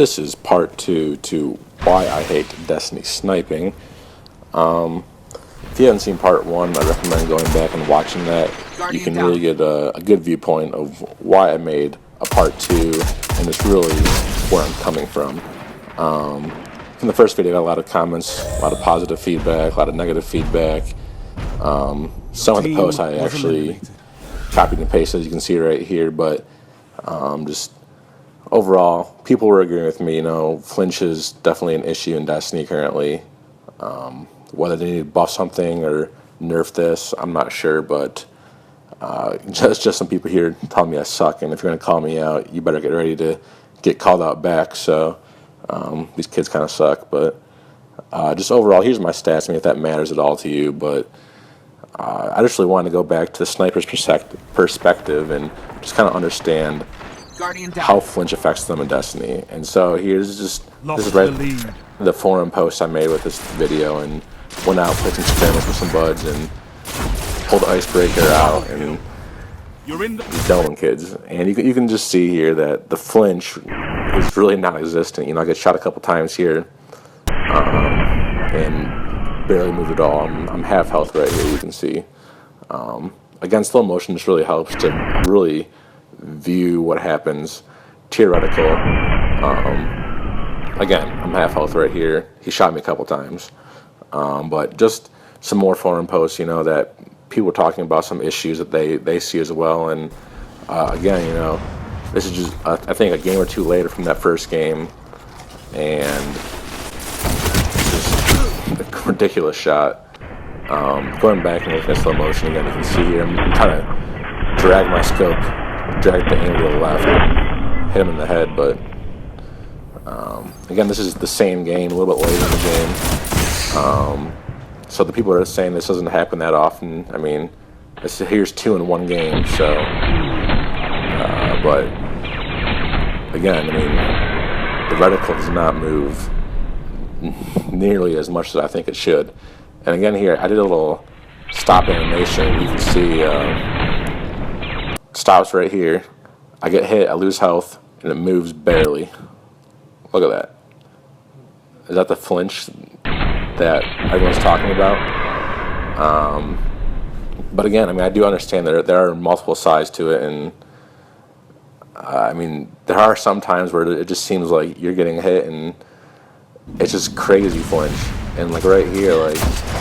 This is part 2 to why I hate Destiny sniping. If you haven't seen part 1, I recommend going back and watching that. You can really get a good viewpoint of why I made a part 2, and it's really where I'm coming from. In the first video, I got a lot of comments, a lot of positive feedback, a lot of negative feedback. Some of the posts I actually copied and pasted, as you can see right here, but just overall, people were agreeing with me. Flinch is definitely an issue in Destiny currently. Whether they need to buff something or nerf this, I'm not sure, but just some people here telling me I suck, and if you're going to call me out, you better get ready to get called out back. So these kids kind of suck, but just overall, here's my stats. I mean, if that matters at all to you, but I just really wanted to go back to the sniper's perspective and just kind of understand how flinch affects them in Destiny. And so here's this is right the forum post I made with this video, and went out, played some experiments with some buds, and pulled the icebreaker out, and dome kids. And you can just see here that the flinch is really non-existent. I get shot a couple times here, and barely moved at all. I'm half health right here, you can see. Again, slow motion just really helps to really view what happens theoretical. Again, I'm half health right here. He shot me a couple times, but just some more forum posts, that people are talking about some issues that they see as well. And again, this is just I think a game or two later from that first game, and just a ridiculous shot. Going back and looking at slow motion again, you can see here I'm trying to drag my scope, drag the angle to the left, hit him in the head. But again, this is the same game, a little bit later in the game. So the people that are saying this doesn't happen that often, I mean, here's 2 in 1 game. So, but again, I mean, the reticle does not move nearly as much as I think it should. And again, here I did a little stop animation. You can see stops right here. I get hit, I lose health, and it moves barely. Look at that. Is that the flinch that everyone's talking about? But again, I mean, I do understand that there are multiple sides to it, and I mean, there are some times where it just seems like you're getting hit, and it's just crazy flinch. And like right here, like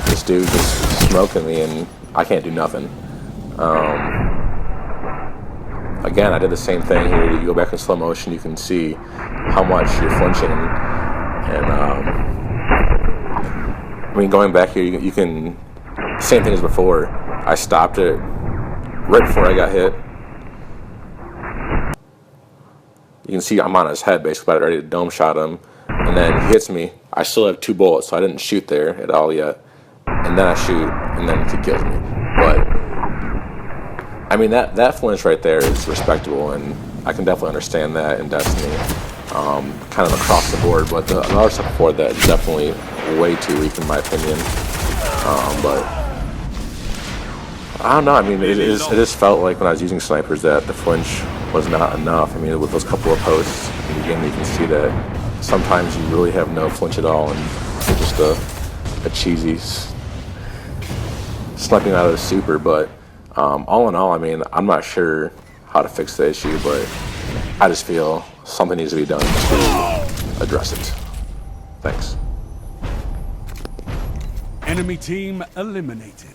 this dude just smoking me, and I can't do nothing. Again, I did the same thing here. You go back in slow motion, you can see how much you're flinching. And I mean, going back here, you can, same thing as before. I stopped it right before I got hit. You can see I'm on his head, basically, about ready to dome shot him. And then he hits me. I still have 2 bullets, so I didn't shoot there at all yet. And then I shoot, and then he kills me. But I mean, that flinch right there is respectable, and I can definitely understand that in Destiny, kind of across the board. But the other stuff before that is definitely way too weak in my opinion. But I don't know. I mean, it just felt like when I was using snipers that the flinch was not enough. I mean, with those couple of posts in the game, you can see that sometimes you really have no flinch at all, and you're just a cheesy sniping out of the super. But all in all, I mean, I'm not sure how to fix the issue, but I just feel something needs to be done to address it. Thanks. Enemy team eliminated.